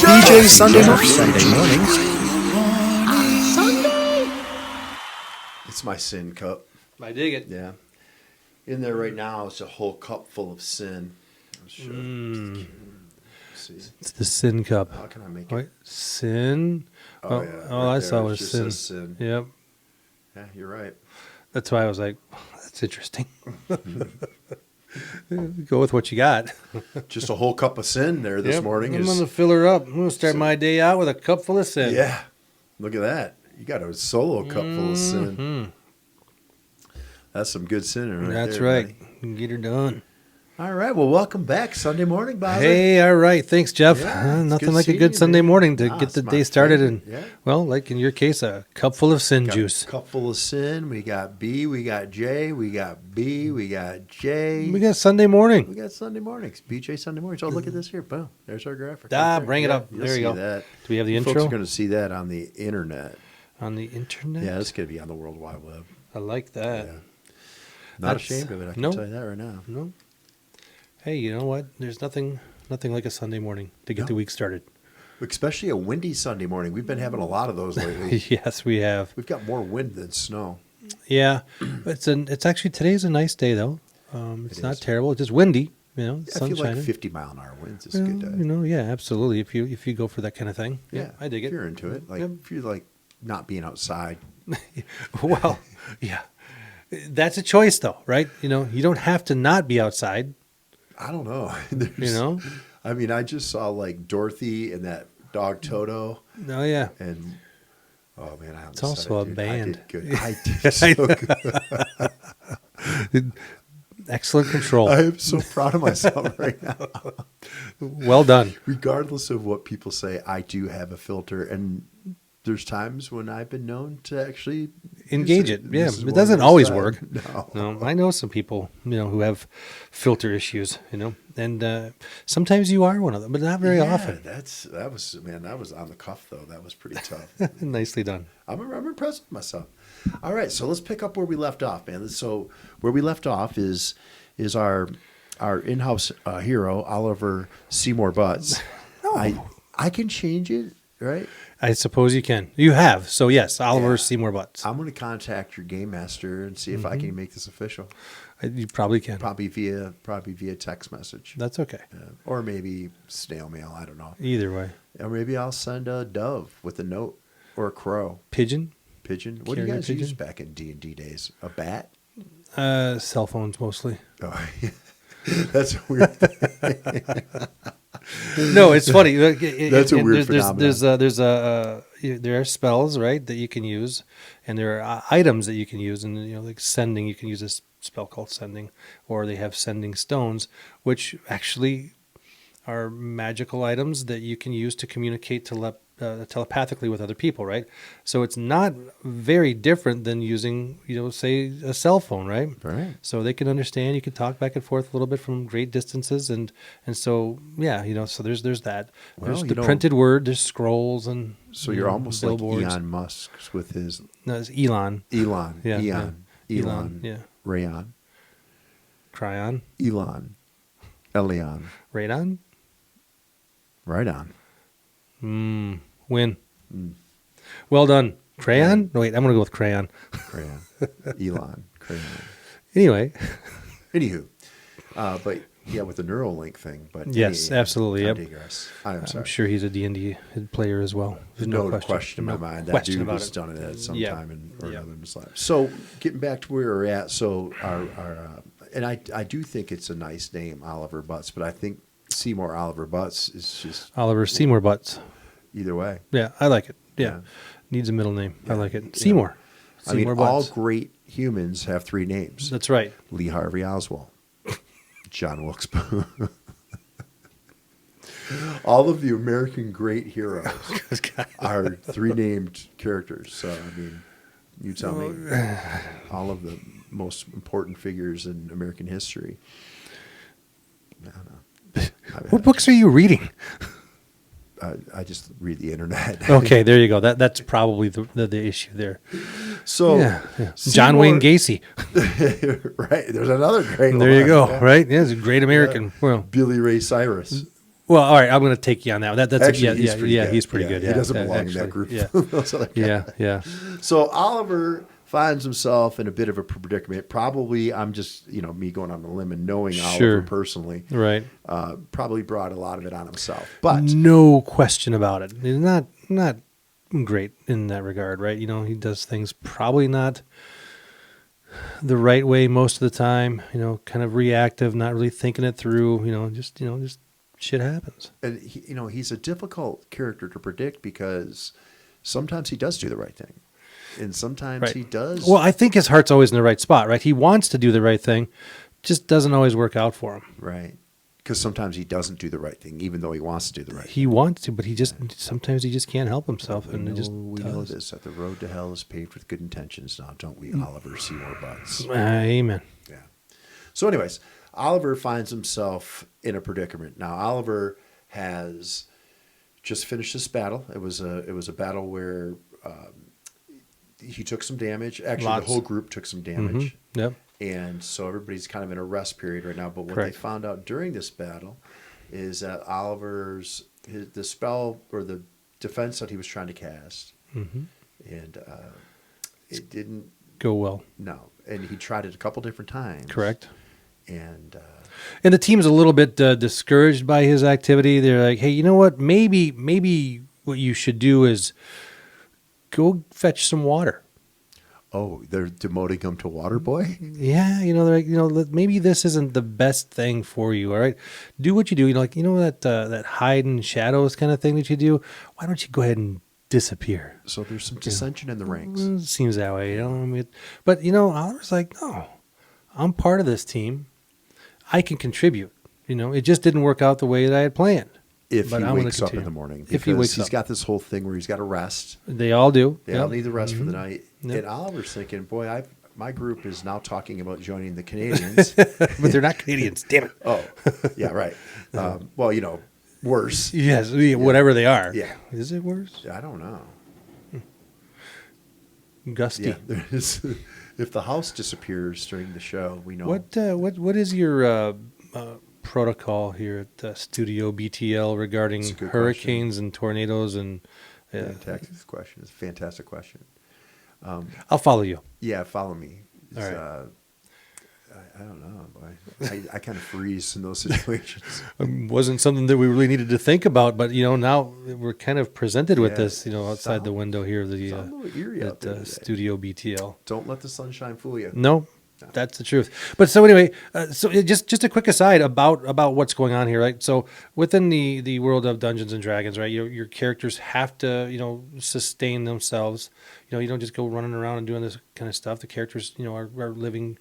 BJ Sunday mornings. It's my sin cup. I dig it. Yeah. In there right now is a whole cup full of sin. See. It's the sin cup. How can I make Wait, it? sin? Oh, yeah. All right I saw there. It was just sin. says sin. Yep. Yeah, you're right. That's why I was like, that's interesting. Go with what you got. Just a whole cup of sin there this morning. I'm going to fill her up. I'm going to start my day out with a cup full of sin. Yeah. Look at that. You got a solo cup full of sin. Mm-hmm. That's some good sinning right That's there, right. buddy. Get her done. All right. Well, welcome back Sunday morning, Bowser. Hey, all right. Thanks, Jeff. Yeah, it's nothing good like a seeing good you, Sunday man. morning to Ah, get the it's my day started. favorite. And, Yeah. well, like in your case, a cup full of sin Got juice. a cup full of sin. We got B. We got J. We got B. We got J. We got Sunday morning. We got Sunday mornings. BJ Sunday mornings. Oh, look at this here. Boom. There's our graphic. Ah, there. bring it up. You'll There you see go. That. Do we have the You intro? Folks are going to see that on the internet. On the internet? Yeah, it's going to be on the World Wide Web. I like that. Yeah. Not That's- ashamed of it. I can nope. tell you that right now. No. Hey, you know what? There's nothing like a Sunday morning to get No. the week started. Especially a windy Sunday morning. We've been having a lot of those lately. Yes, we have. We've got more wind than snow. Yeah, it's actually today's a nice day though. It's It not is. terrible. It's just windy. You know, I sun feel like shining. 50-mile-an-hour winds is a Well, good day. you know, yeah, absolutely. If you go for that kind of thing, Yeah, I dig if it. you're into it. Like Yep. if you're like not being outside. Well, yeah, that's a choice though, right? You know, you don't have to not be outside. I don't know. You know, I mean, I just saw like Dorothy and that dog Toto, oh yeah. and oh man, I It's also a band. I did good. I did so good. Excellent control. I am so proud of myself right now. Well done. Regardless of what people say, I do have a filter, and there's times when I've been known to actually Engage use it. Yeah, This is it one doesn't of those always times. work. No. No, I know some people, who have filter issues, and sometimes you are one of them, but not very Yeah, often. that was on the cuff though. That was pretty tough. Nicely done. I'm impressed with myself. All right, so let's pick up where we left off, man. So where we left off is our in-house hero, Oliver Seymour Butts. No. I can change it, right? I suppose you can. You have. So yes, Oliver Yeah. Seymour Butts. I'm going to contact your game master and see if I can make this official. You probably can. Probably via text message. That's okay. Or maybe snail mail, I don't know. Either way. Or maybe I'll send a dove with a note or a crow. Pigeon, Pigeon. What do you Carrier guys use pigeon? back in D&D days? A bat? cell phones mostly. Oh, that's a weird thing. No, it's funny. That's a weird phenomenon. There are spells, right, that you can use, and there are items that you can use, and like sending, you can use a spell called sending, or they have sending stones, which actually are magical items that you can use to communicate telepathically with other people, right? So it's not very different than using, say a cell phone, right? Right. So they can understand. You can talk back and forth a little bit from great distances, and so yeah, so there's that. Well, There's you the know- printed word. There's scrolls and So you're almost billboards. like Elon Musk with his No, it's Elon. Elon. Yeah, Elon. yeah. Rayon. Cryon. Elon. Elion. Radon. Right on. Win. Well done. Crayon? No, wait, I'm going to go with crayon. Crayon. Elon. Crayon. Anyway. Anywho. But yeah, with the Neuralink thing. But Yes, absolutely, I yep. digress. I'm sorry. I'm sure he's a D&D player as well. There's No question in my mind. That question dude about has it. done it at some Yeah. time or Yeah. another in his life. So getting back to where we're at, so and I do think it's a nice name, Oliver Butts, but I think Seymour Oliver Butts is just Oliver Seymour Butts. either way. Yeah, I like it. Yeah. Yeah. Needs a middle name. I Yeah. like it. Yeah. Seymour. I mean, Seymour all Butts. great humans have three names. That's right. Lee Harvey Oswald, John Wilkes-Booth. All of the American great heroes are three named characters. So, I mean, you tell me. All of the most important figures in American history. I don't know. What books are you reading? I just read the internet. Okay, there you go. That's probably the issue there. So, Yeah. John Wayne Gacy. right. There's another great one. There you go. Yeah. Right? Yeah, he's a great American. Well, Billy Ray Cyrus. Well, all right, I'm going to take you on that. That's Actually, he's pretty good. He's pretty Yeah, good. he Yeah, doesn't belong in actually, that group. Yeah, Those other guys. yeah. So Oliver finds himself in a bit of a predicament. Probably, I'm just me going on a limb and knowing Sure. Oliver personally. Right. Probably brought a lot of it on himself. But No question about it. He's not great in that regard, right? He does things probably not the right way most of the time. Kind of reactive, not really thinking it through. Just shit happens. and he's a difficult character to predict because sometimes he does do the right thing, and sometimes Right. he does. Well, I think his heart's always in the right spot, right? He wants to do the right thing, just doesn't always work out for him. Right. Because sometimes he doesn't do the right thing, even though he wants to do the right thing. He wants to, but sometimes he just can't help himself, and it just We does. know this, that the road to hell is paved with good intentions now, don't we, Oliver Seymour Butts? Amen. Yeah. So anyways, Oliver finds himself in a predicament. Now, Oliver has just finished this battle. It was a battle where he took some damage. Actually, Lots. the whole group took some damage. Yep. And so everybody's kind of in a rest period right now. But what Correct. they found out during this battle is that the spell or the defense that he was trying to cast, Mm-hmm. and it didn't. Go well. No, and he tried it a couple different times. Correct. And And the team's a little bit discouraged by his activity. They're like, hey, you know what? Maybe what you should do is go fetch some water. they're demoting him to water boy. Yeah, they're like, maybe this isn't the best thing for you. All right, do what you do. That hide in shadows kind of thing that you do. Why don't you go ahead and disappear? So there's some dissension in the ranks. It seems that way, I mean, but Oliver's like, no, I'm part of this team. I can contribute. It just didn't work out the way that I had planned. If But he I'm gonna wakes up in continue. the morning, If he because wakes he's up. got this whole thing where he's got to rest. They all do. They all Yep. need the rest for the night. Yep. And Oliver's thinking, boy, my group is now talking about joining the Canadians. But they're not Canadians. Damn it. Oh, yeah, right. Well, worse. Yes, whatever they are. Yeah. Is it worse? I don't know. Gusty. Yeah, there's, if the house disappears during the show, we know. What is your protocol here at Studio BTL regarding That's a good hurricanes and tornadoes and? Fantastic question. It's a fantastic question. I'll follow you. Yeah, follow me. It's, All right. I don't know, boy. I kind of freeze in those situations. Wasn't something that we really needed to think about, but now we're kind of presented with Yeah, this, outside sound- the window here, Sound a little eerie out at there today. Studio BTL. Don't let the sunshine fool you. No, that's the truth. But so anyway, just a quick aside about what's going on here, right? So within the world of Dungeons and Dragons, right, your characters have to sustain themselves. You don't just go running around and doing this kind of stuff. The characters are living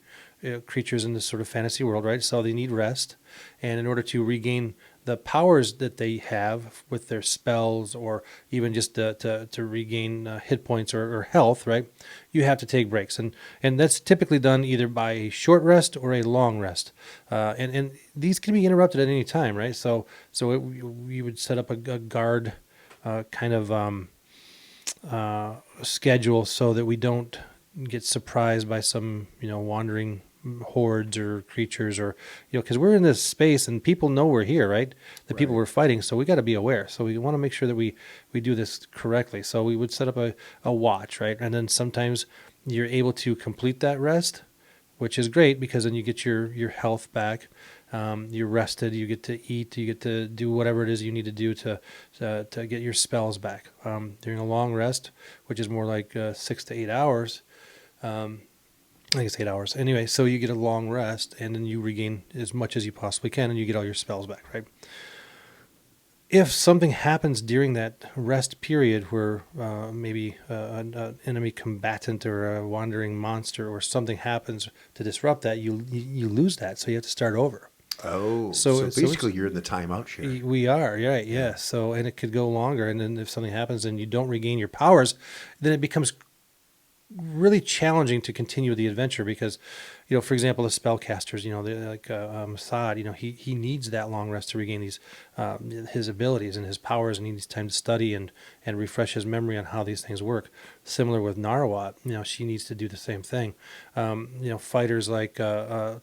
creatures in this sort of fantasy world, right? So they need rest, and in order to regain the powers that they have with their spells, or even just to regain hit points or health, right? You have to take breaks, and that's typically done either by a short rest or a long rest, and these can be interrupted at any time, right? So we would set up a guard kind of schedule so that we don't get surprised by some wandering hordes or creatures, or because we're in this space and people know we're here, right? The people Right. we're fighting, so we got to be aware. So we want to make sure that we do this correctly. So we would set up a watch, right? And then sometimes you're able to complete that rest, which is great because then you get your health back. You're rested. You get to eat. You get to do whatever it is you need to do to get your spells back. During a long rest, which is more like 6 to 8 hours. I think it's 8 hours. Anyway, so you get a long rest, and then you regain as much as you possibly can, and you get all your spells back, right? If something happens during that rest period where maybe an enemy combatant or a wandering monster or something happens to disrupt that, you lose that, so you have to start over. Oh, So so basically it's- you're in the timeout share. We are, right, yeah. So, and it could go longer, and then if something happens and you don't regain your powers, then it becomes really challenging to continue the adventure because, for example, the spellcasters, like Assad, he needs that long rest to regain his abilities and his powers, and he needs time to study and refresh his memory on how these things work. Similar with Narawat, she needs to do the same thing. Fighters like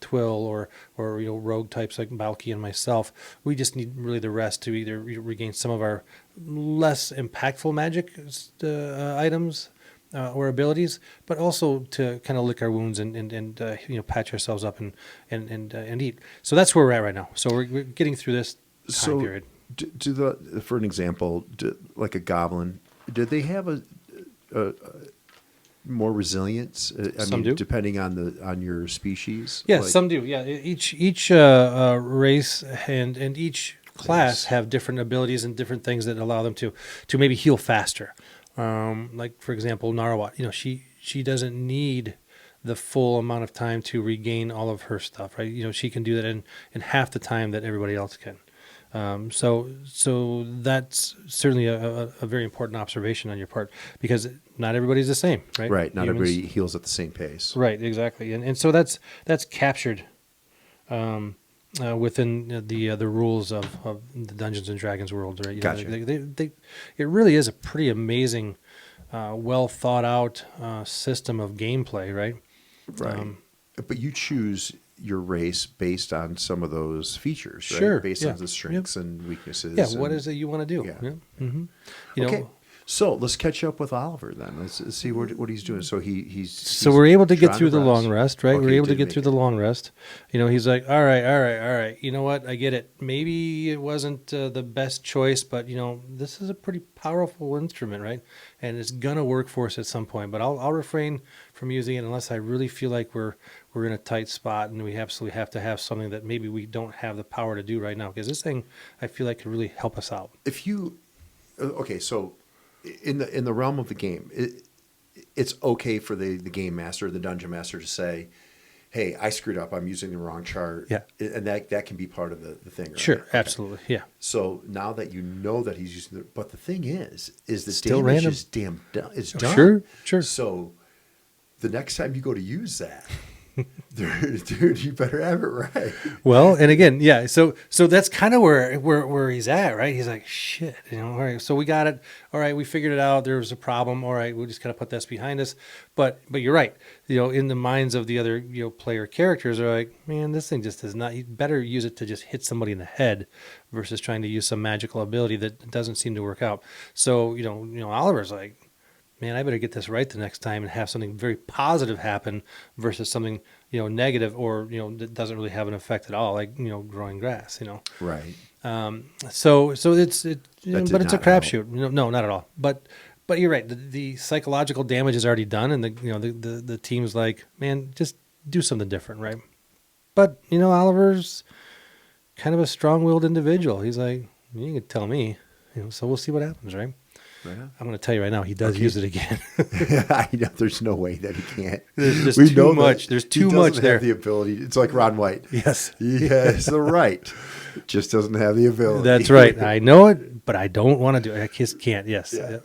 Twill or rogue types like Balki and myself, we just need really the rest to either regain some of our less impactful magic items or abilities, but also to kind of lick our wounds and patch ourselves up and eat. So that's where we're at right now. So we're getting through this time period. For an example, like a goblin, do they have a more resilience? Some do, depending on your species. Yeah, some do. Yeah, each race and each class have different abilities and different things that allow them to maybe heal faster. Like for example, Narawat, she doesn't need the full amount of time to regain all of her stuff, right? She can do that in half the time that everybody else can. So that's certainly a very important observation on your part, because not everybody's the same, right? Right. Not everybody heals at the same pace. Right. Exactly. And so that's captured within the rules of the Dungeons and Dragons world, right? Gotcha. It really is a pretty amazing, well thought out system of gameplay, right? Right. But you choose your race based on some of those features, right? Sure. Based on the strengths and weaknesses. Yeah. What is it you want to do? Yeah. Mm-hmm. Okay. So let's catch up with Oliver then. Let's see what he's doing. So he's we're able to get trying through the long rest, right? Okay, We're able to did get make through it. the long rest. He's like, all right. You know what? I get it. Maybe it wasn't the best choice, but this is a pretty powerful instrument, right? And it's gonna work for us at some point. But I'll refrain from using it unless I really feel like we're in a tight spot and we absolutely have to have something that maybe we don't have the power to do right now. Because this thing, I feel like, could really help us out. If you, okay, so in the realm of the game, it's okay for the game master, the dungeon master, to say, hey, I screwed up, I'm using the wrong chart. Yeah. And that can be part of the thing, right? Sure, Okay. absolutely, yeah. So now that you know that he's using but the thing is the Still damage random. is it's done. Sure. So the next time you go to use that, dude, you better have it right. Well, and again, yeah. So that's kind of where he's at, right? He's like, shit, all right. So we got it. All right, we figured it out. There was a problem. All right, we just gotta put this behind us. But you're right. In the minds of the other player characters, are like, man, this thing just does not. You better use it to just hit somebody in the head versus trying to use some magical ability that doesn't seem to work out. So Oliver's like, man, I better get this right the next time and have something very positive happen versus something, negative or, that doesn't really have an effect at all, like, growing grass, Right. So it's, but it's a not crapshoot. No, not at all. But you're right. The psychological damage is already done. And the team's like, man, just do something different. Right. But, Oliver's kind of a strong-willed individual. He's like, you can tell me, so we'll see what happens. Right. Right. I'm going to tell you right now, he does use it again. I know there's no way that he can't. There's We too know much. that There's he too much doesn't there. have the ability. It's like Ron White. Yes. He has the right, just doesn't have the ability. That's right. I know it, but I don't want to do it. I just can't. Yes. Yeah.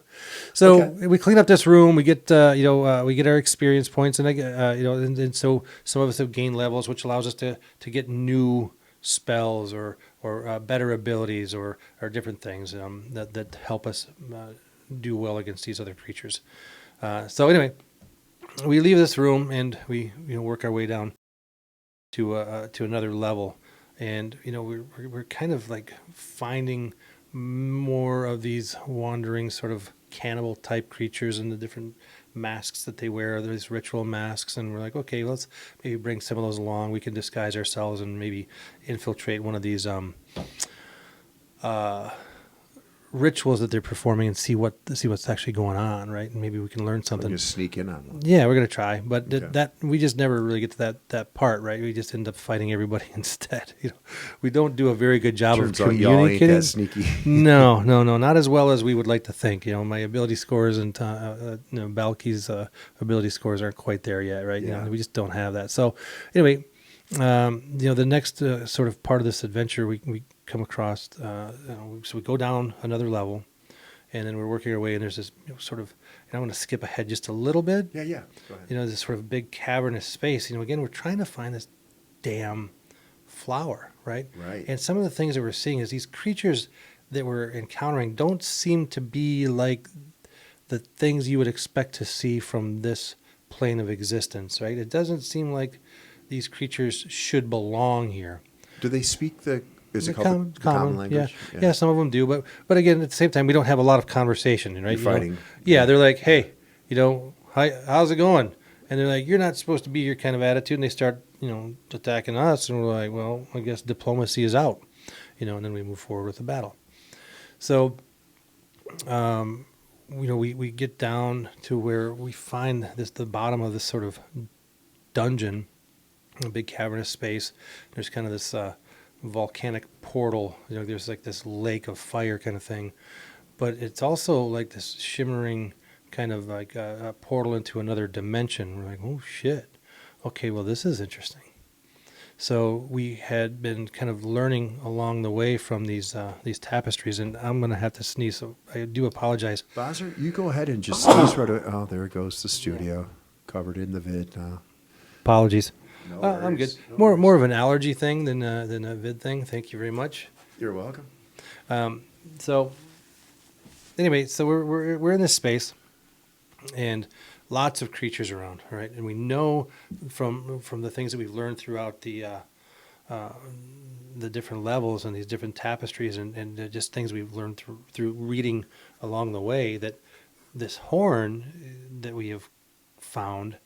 So Okay. we clean up this room. We get we get our experience points, and and so some of us have gained levels, which allows us to get new spells or better abilities or different things that help us do well against these other creatures. So anyway, we leave this room and we work our way down to another level, and we're kind of like finding more of these wandering sort of cannibal type creatures and the different masks that they wear, these ritual masks, and we're like, okay, let's maybe bring some of those along. We can disguise ourselves and maybe infiltrate one of these rituals that they're performing and see what's actually going on, right? And maybe we can learn I'm something. going to sneak in on one. Yeah, we're gonna try, but Okay. that we just never really get to that part, right? We just end up fighting everybody instead. We don't do a very good job Turns of out y'all ain't communicating. that sneaky. No, not as well as we would like to think. My ability scores and Balki's ability scores aren't quite there yet, right? Yeah. We just don't have that. So anyway, the next sort of part of this adventure, we come across. So we go down another level, and then we're working our way, and there's this sort of, and I want to skip ahead just a little bit. Yeah, yeah. Go ahead. This sort of big cavernous space. Again, we're trying to find this damn flower, right? Right. And some of the things that we're seeing is these creatures that we're encountering don't seem to be like the things you would expect to see from this plane of existence, right? It doesn't seem like these creatures should belong here. Do they speak is The it called the common language? Yeah, some of them do, but again, at the same time, we don't have a lot of conversation, right? You're fighting. Yeah, they're like, hey, hi, how's it going? And they're like, you're not supposed to be your kind of attitude, and they start, attacking us, and we're like, well, I guess diplomacy is out, and then we move forward with the battle. So, we get down to where we find the bottom of this sort of dungeon, a big cavernous space. There's kind of this volcanic portal. There's like this lake of fire kind of thing, but it's also like this shimmering kind of like a portal into another dimension. We're like, oh shit. Okay, well, this is interesting. So we had been kind of learning along the way from these tapestries, and I'm going to have to sneeze, so I do apologize. Bowser, you go ahead and just sneeze right away. Oh, there it goes, the studio, covered in the vid now. Apologies. No I'm good. worries. No More of an allergy thing than a vid thing. Thank you very much. You're welcome. So anyway, so we're in this space, and lots of creatures around, right? And we know from the things that we've learned throughout the different levels and these different tapestries and just things we've learned through reading along the way that this horn that we have found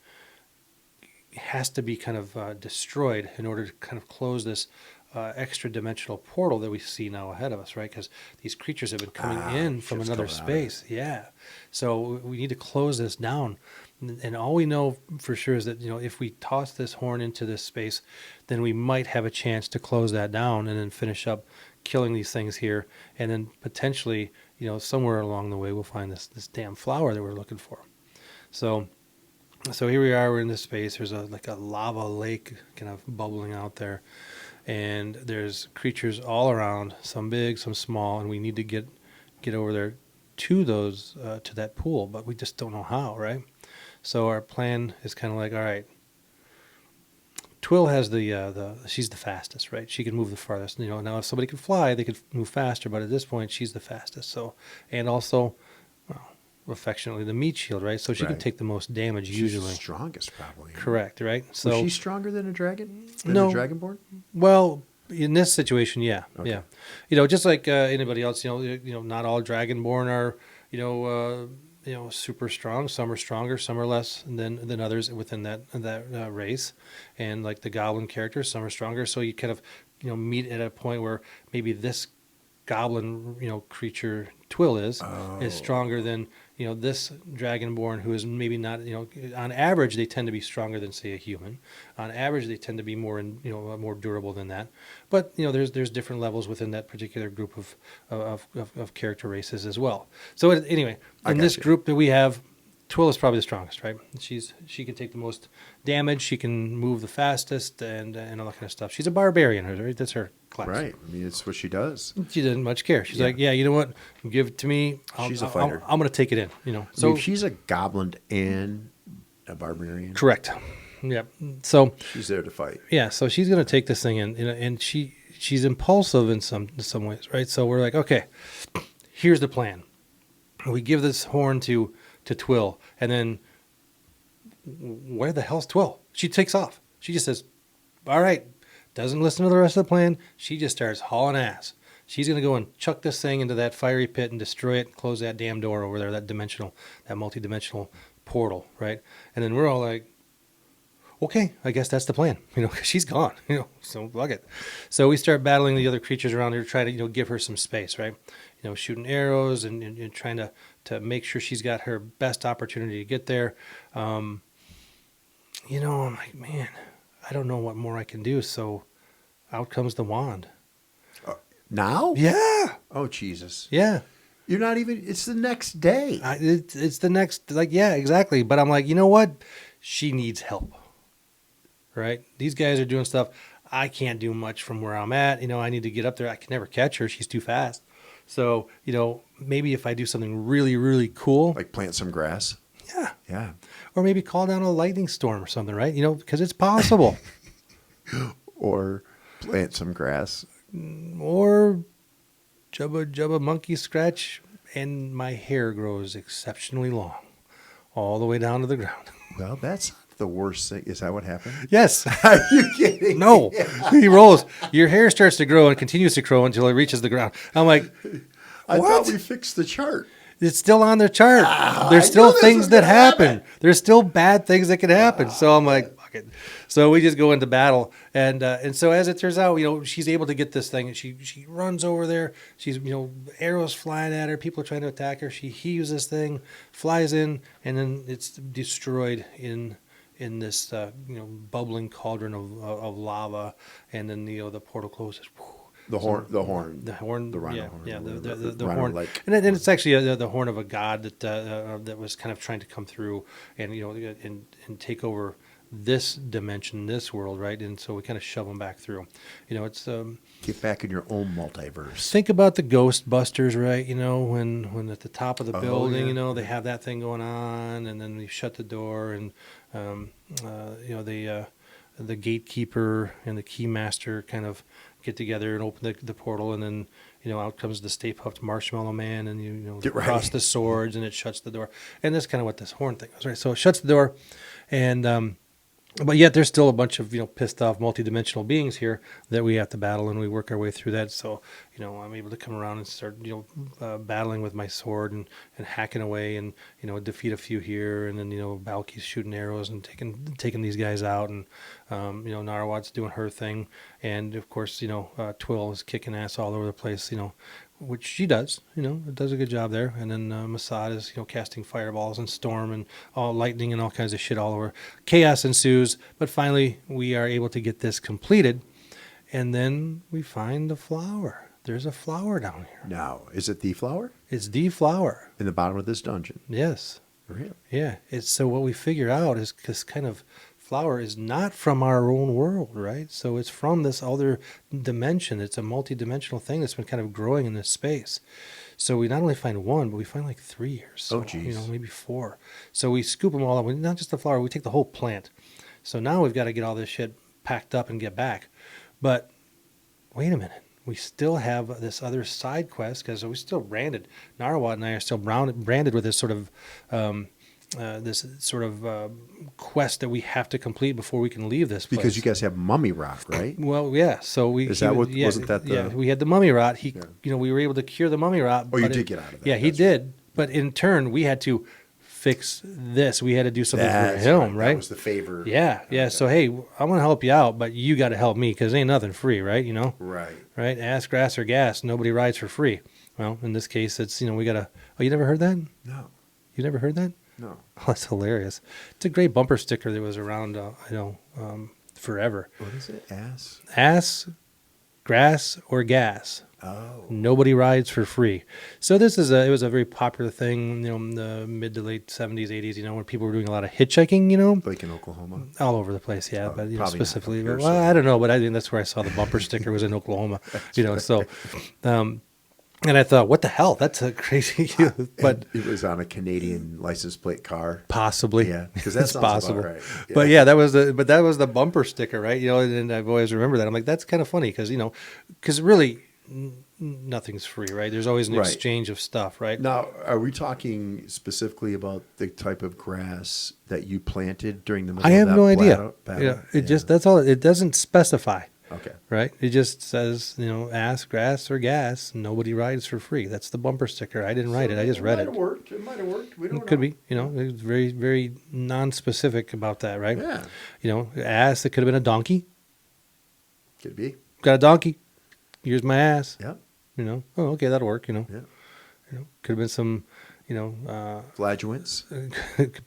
has to be kind of destroyed in order to kind of close this extra dimensional portal that we see now ahead of us, right? Because these creatures have been coming in from another space. Yeah. So we need to close this down. And all we know for sure is that, if we toss this horn into this space, then we might have a chance to close that down and then finish up killing these things here. And then potentially, somewhere along the way, we'll find this damn flower that we're looking for. So here we are, we're in this space. There's like a lava lake kind of bubbling out there. And there's creatures all around, some big, some small, and we need to get over there to those to that pool, but we just don't know how, right? So our plan is kind of like, all right, Twill has she's the fastest, right? She can move the farthest. Now if somebody could fly, they could move faster, but at this point, she's the fastest. So, and also, affectionately, the meat shield, right? So she can take the most damage usually. She's the strongest, probably. Correct, right? So was she stronger than a dragon? No. A dragonborn? Well, in this situation, yeah, Okay. yeah. Just like anybody else, not all dragonborn are, super strong. Some are stronger, some are less than others within that race. And like the goblin characters, some are stronger. So you kind of, meet at a point where maybe this goblin, creature Twill is stronger than, this dragonborn who is maybe not, on average, they tend to be stronger than, say, a human. On average, they tend to be more, more durable than that. But, there's different levels within that particular group of character races as well. So anyway, in this group that we have, Twill is probably the strongest, right? She can take the most damage. She can move the fastest and all that kind of stuff. She's a barbarian, right? That's her class. Right. I mean, it's what she does. She doesn't much care. She's like, yeah, you know what? Give it to me. She's a fighter. I'm going to take it in, So she's a goblin and a barbarian. Correct. Yep. So she's there to fight. Yeah. So she's going to take this thing in, and she's impulsive in some ways, right? So we're like, okay, here's the plan. We give this horn to Twill, and then where the hell's Twill? She takes off. She just says, all right, doesn't listen to the rest of the plan. She just starts hauling ass. She's going to go and chuck this thing into that fiery pit and destroy it and close that damn door over there, that multi-dimensional portal, right? And then we're all like, okay, I guess that's the plan, 'cause she's gone, so fuck it. So we start battling the other creatures around her, trying to, give her some space, right? Shooting arrows and trying to make sure she's got her best opportunity to get there. I'm like, man, I don't know what more I can do. So out comes the wand. Now? Yeah. Oh, Jesus. Yeah. You're not even, it's the next day. It's the next, yeah, exactly. But I'm like, you know what? She needs help, right? These guys are doing stuff. I can't do much from where I'm at. I need to get up there. I can never catch her. She's too fast. So, maybe if I do something really, really cool, Like plant some grass. yeah, Yeah. or maybe call down a lightning storm or something, right? Because it's possible. Or plant some grass. Or jubba jubba monkey scratch, and my hair grows exceptionally long, all the way down to the ground. Well, that's the worst thing. Is that what happened? Yes. Are you kidding? No. He rolls. Your hair starts to grow and continues to grow until it reaches the ground. I'm like, I what? thought we fixed the chart. It's still on their chart. There's I still knew this things was that gonna happen. happen. There's still bad things that can happen. So I'm like, fuck it. So we just go into battle, and so as it turns out, she's able to get this thing, and she runs over there. She's arrows flying at her. People are trying to attack her. She heaves this thing, flies in, and then it's destroyed in this bubbling cauldron of lava, and then the portal closes. The horn. The rhino yeah, horn. Yeah, The rhino horn. like. And it's actually the horn of a god that was kind of trying to come through and and take over this dimension, this world, right? And so we kind of shove them back through. It's Get back in your own multiverse. think about the Ghostbusters, right? When at the top of the building, yeah. they have that thing going on, and then they shut the door, and the gatekeeper and the keymaster kind of get together and open the portal, and then out comes the Stay Puft Marshmallow Man, and Right. cross the swords, and it shuts the door. And that's kind of what this horn thing was, right? So it shuts the door, and but yet there's still a bunch of pissed off multidimensional beings here that we have to battle, and we work our way through that. So I'm able to come around and start battling with my sword and hacking away, and defeat a few here, and then Balki's shooting arrows and taking these guys out, and Narwhal's doing her thing, and of course Twill is kicking ass all over the place, which she does, does a good job there. And then Masad is, casting fireballs and storm and all lightning and all kinds of shit all over. Chaos ensues, but finally we are able to get this completed. And then we find the flower. There's a flower down here. Now, is it the flower It's the flower. in the bottom of this dungeon? Yes. Really? Yeah. So what we figure out is this kind of flower is not from our own world, right? So it's from this other dimension. It's a multi-dimensional thing that's been kind of growing in this space. So we not only find one, but we find like 3 here. So, Oh, geez. maybe 4. So we scoop them all up. Not just the flower, we take the whole plant. So now we've got to get all this shit packed up and get back. But wait a minute. We still have this other side quest because we're still branded. Narwhal and I are still branded with this sort of quest that we have to complete before we can leave this place. Because you guys have Mummy Rock, right? Well, yeah. So we Is that what- wasn't that the- Yeah, we had the mummy rot. We were able to cure the mummy rot. Oh, you but did get out of that. Yeah, he That's did. But in turn, we had to fix this. We had to do something for That's him, right? That was the favor. Yeah. So hey, I want to help you out, but you got to help me because ain't nothing free, right? Right. Right? Ass, grass, or gas. Nobody rides for free. Well, in this case, it's we got to. Oh, you never heard that? No. You never heard that? No. Oh, that's hilarious. It's a great bumper sticker that was around, forever. What is it? Ass? Ass, grass, or gas. Oh. Nobody rides for free. So it was a very popular thing, in the mid to late 70s, 80s, when people were doing a lot of hitchhiking, Like in Oklahoma? all over the place, yeah. Oh, But probably not specifically, up here, well, so- I don't know, but I think that's where I saw the bumper sticker was in Oklahoma, so, and I thought, what the hell? That's a crazy, but It was on a Canadian license plate car. possibly, Yeah, because that it's sounds possible. about right. Yeah. But yeah, that was the bumper sticker, right? And I've always remembered that. I'm like, that's kind of funny because really nothing's free, right? There's always an Right. exchange of stuff, right? Now, are we talking specifically about the type of grass that you planted during the middle I of have that no idea. battle? That's all. It doesn't specify, Okay. right? It just says, ass, grass, or gas. Nobody rides for free. That's the bumper sticker. I didn't write it. I just read it. It might have worked. We don't know. It could be, it was very, very non-specific about that, right? Yeah. Ass. It could have been a donkey. Could be. Got a donkey. Here's my ass. Yeah. Oh, okay, that'll work. Yeah. Could have been some, Flatulence.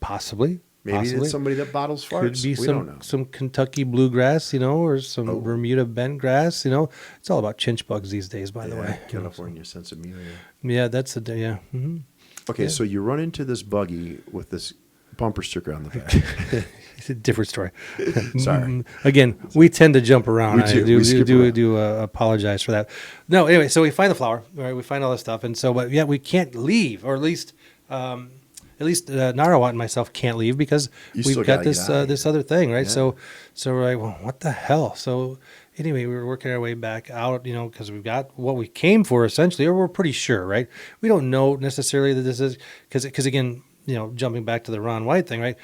possibly. Maybe possibly. it's somebody that bottles farts. Could be we don't know. some Kentucky bluegrass, or some Oh. Bermuda bent grass. It's all about chinch bugs these days, by the Yeah, way. California Sensimilia. Yeah, that's yeah. Okay, Yeah. so you run into this buggy with this bumper sticker on the back. It's a different story. Sorry. Again, we tend to jump around. We do. I do, We skip around. apologize for that. No, anyway, so we find the flower, right? We find all this stuff, and so, but yeah, we can't leave, or at least Narawat and myself can't leave because You we've still got gotta this get out of this here. other thing, right? Yeah. So we're like, well, what the hell? So anyway, we were working our way back out, because we've got what we came for essentially, or we're pretty sure, right? We don't know necessarily that this is because again, jumping back to the Ron White thing, right?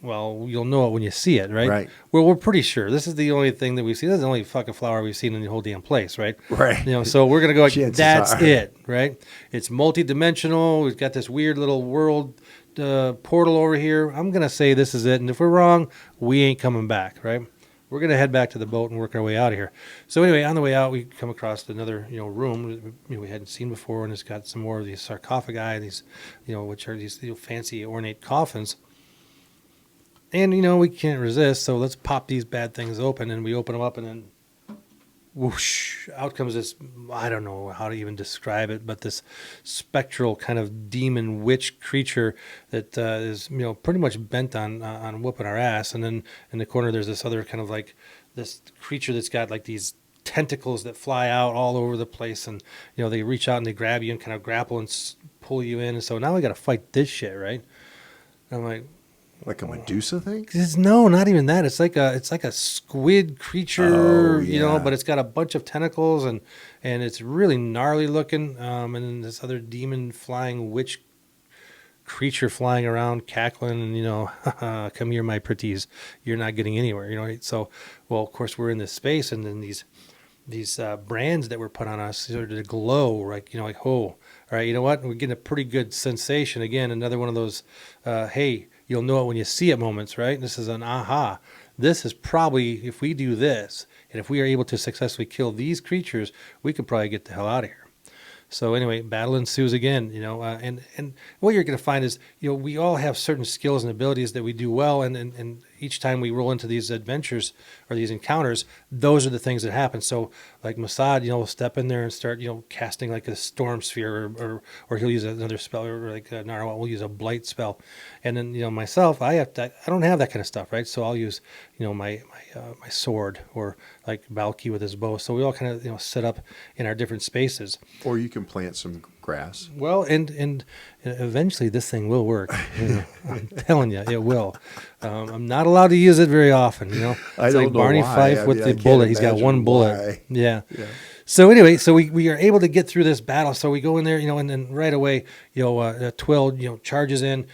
Well, you'll know it when you see it, right? Right. Well, we're pretty sure this is the only thing that we've seen. This is the only fucking flower we've seen in the whole damn place, right? Right. So we're gonna go like, Chances that's are. it, right? It's multi-dimensional. We've got this weird little world portal over here. I'm gonna say this is it, and if we're wrong, we ain't coming back, right? We're gonna head back to the boat and work our way out of here. So anyway, on the way out, we come across another room we hadn't seen before, and it's got some more of these sarcophagi, these which are these fancy ornate coffins. And, we can't resist, so let's pop these bad things open. And we open them up, and then whoosh, out comes this, I don't know how to even describe it, but this spectral kind of demon witch creature that is, pretty much bent on whooping our ass. And then in the corner, there's this other kind of like this creature that's got like these tentacles that fly out all over the place. And, they reach out and they grab you and kind of grapple and pull you in. And so now we got to fight this shit, right? And I'm like a Medusa thing? no, not even that. It's like a squid creature, Oh, yeah. but it's got a bunch of tentacles and it's really gnarly looking. And then this other demon flying witch creature flying around, cackling, and come here, my pretties. You're not getting anywhere, right? So, well, of course, we're in this space, and then these brands that were put on us sort of glow, right? Like, oh, all right, you know what? We're getting a pretty good sensation again. Another one of those, hey. You'll know it when you see it moments, right? This is an aha. This is probably, if we do this, and if we are able to successfully kill these creatures, we could probably get the hell out of here. So anyway, battle ensues again, and what you're going to find is, we all have certain skills and abilities that we do well, and each time we roll into these adventures or these encounters, those are the things that happen. So like Masad, will step in there and start, casting like a storm sphere, or he'll use another spell, or like Narwhal will use a blight spell, and then myself, I don't have that kind of stuff, right? So I'll use my sword, or like Balki with his bow. So we all kind of set up in our different spaces. Or you can plant some grass. Well, and eventually this thing will work. I'm telling you, it will. I'm not allowed to use it very often. It's I don't like know Barney why. Fife I with mean, the I can't bullet. He's got imagine one bullet. why. Yeah. Yeah. So anyway, so we are able to get through this battle. So we go in there, and then right away, Twill, charges in,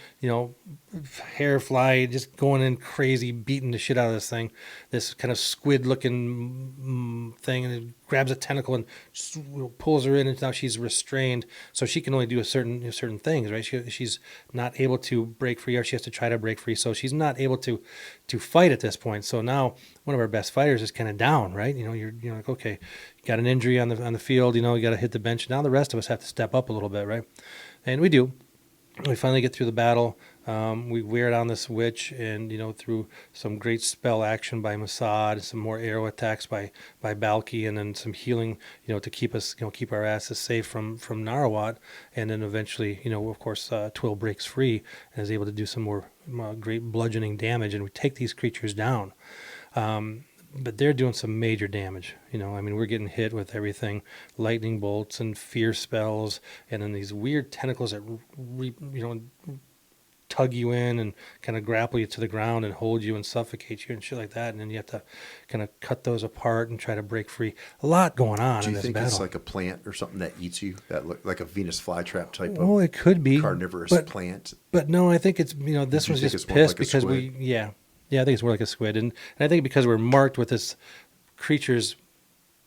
hair fly, just going in crazy, beating the shit out of this thing, this kind of squid-looking thing, and it grabs a tentacle and just, pulls her in, and now she's restrained, so she can only do certain things, right? She's not able to break free, or she has to try to break free, so she's not able to fight at this point. So now one of our best fighters is kind of down, right? You're like, okay, you got an injury on the field, you got to hit the bench. Now the rest of us have to step up a little bit, right? And we do. We finally get through the battle. We wear down this witch, and through some great spell action by Masad, some more arrow attacks by Balki, and then some healing, to keep us, keep our asses safe from Narawat, and then eventually, of course, Twill breaks free and is able to do some more great bludgeoning damage, and we take these creatures down. But they're doing some major damage. We're getting hit with everything, lightning bolts and fear spells, and then these weird tentacles that, tug you in and kind of grapple you to the ground and hold you and suffocate you and shit like that. And then you have to kind of cut those apart and try to break free. A lot going on in this battle. Do you think it's like a plant or something that eats you? That look like a Venus flytrap type of it could be carnivorous plant? But no, I think it's, this was just pissed because I think it's more like a squid. And I think because we're marked with this creature's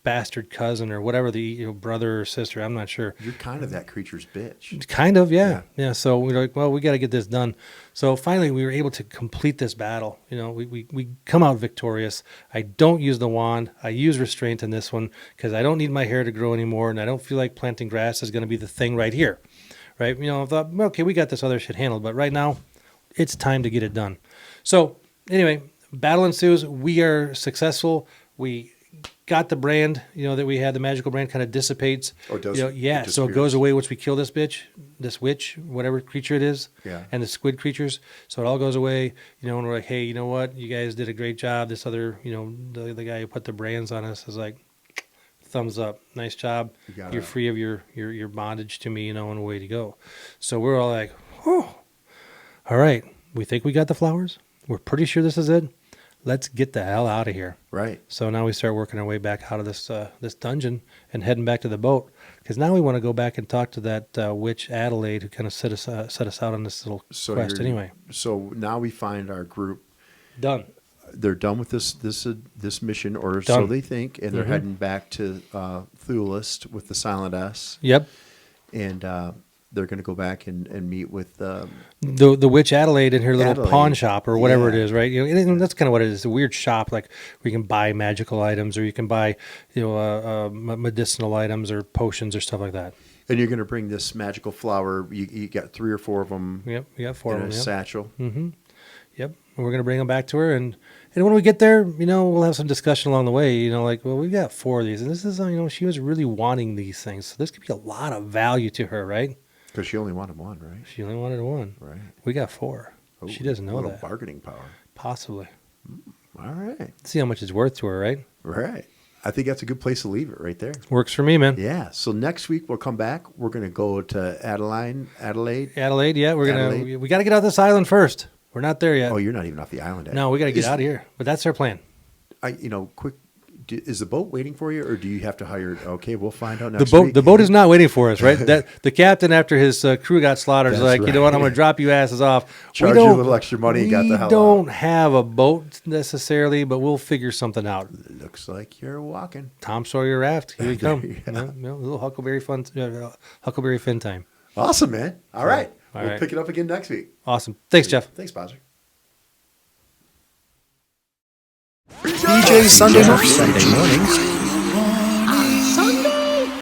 bastard cousin or whatever, the brother or sister, I'm not sure. You're kind of that creature's bitch. Kind of, yeah. So we're like, well, we got to get this done. So finally we were able to complete this battle. We come out victorious. I don't use the wand. I use restraint in this one because I don't need my hair to grow anymore, and I don't feel like planting grass is going to be the thing right here. Right? I thought, okay, we got this other shit handled, but right now it's time to get it done. So anyway, battle ensues. We are successful. We got the brand, that we had, the magical brand kind of dissipates. Oh, it does? Yeah, It so it disappears. goes away once we kill this witch, whatever creature it is, Yeah. and the squid creatures. So it all goes away, and we're like, hey, you know what? You guys did a great job. This other, the guy who put the brands on us is like, thumbs up, nice job. You're free of your bondage to me, and away to go. So we're all like, oh, all right. We think we got the flowers. We're pretty sure this is it. Let's get the hell out of here. Right. So now we start working our way back out of this dungeon and heading back to the boat, because now we want to go back and talk to that witch Adelaide who kind of set us out on this little quest anyway. So now we find our group. Done. They're done with this mission, or Done. so they think, and they're heading back to Thulist with the Silent S. Yep. And they're going to go back and meet with the witch Adelaide in her little pawn shop or whatever it is, right? And that's kind of what it is. It's a weird shop, like where you can buy magical items, or you can buy, medicinal items or potions or stuff like that. And you're going to bring this magical flower. You got 3 or 4 of them. Yep, we got 4 of them. In a satchel. Mm-hmm. Yep. And we're going to bring them back to her, and when we get there, we'll have some discussion along the way. Well, we got 4 of these, and this is, she was really wanting these things, so this could be a lot of value to her, right? Because she only wanted 1, right? She only wanted 1. Right. We got 4. Oh, she doesn't know that. Bargaining power. Possibly. All right. See how much it's worth to her, right? Right. I think that's a good place to leave it right there. Works for me, man. Yeah. So next week we'll come back. We're going to go to Adelaide. Adelaide, yeah. We got to get out this island first. We're not there yet. Oh, you're not even off the island yet. No, we got to get out of here. But that's our plan. Quick. Is the boat waiting for you, or do you have to hire? Okay, we'll find out next week. The boat is not waiting for us, right? That the captain, after his crew got slaughtered, is like, right. you know what? I'm going to drop you asses off. Charge you a little extra money and got the hell out. We don't have a boat necessarily, but we'll figure something out. Looks like you're walking. Tom Sawyer raft. Here we come. Yeah. A little Huckleberry Finn time. Awesome, man. All right. All We'll right. pick it up again next week. Awesome. Thanks, Jeff. Thanks, Bodger. DJ Sunday mornings.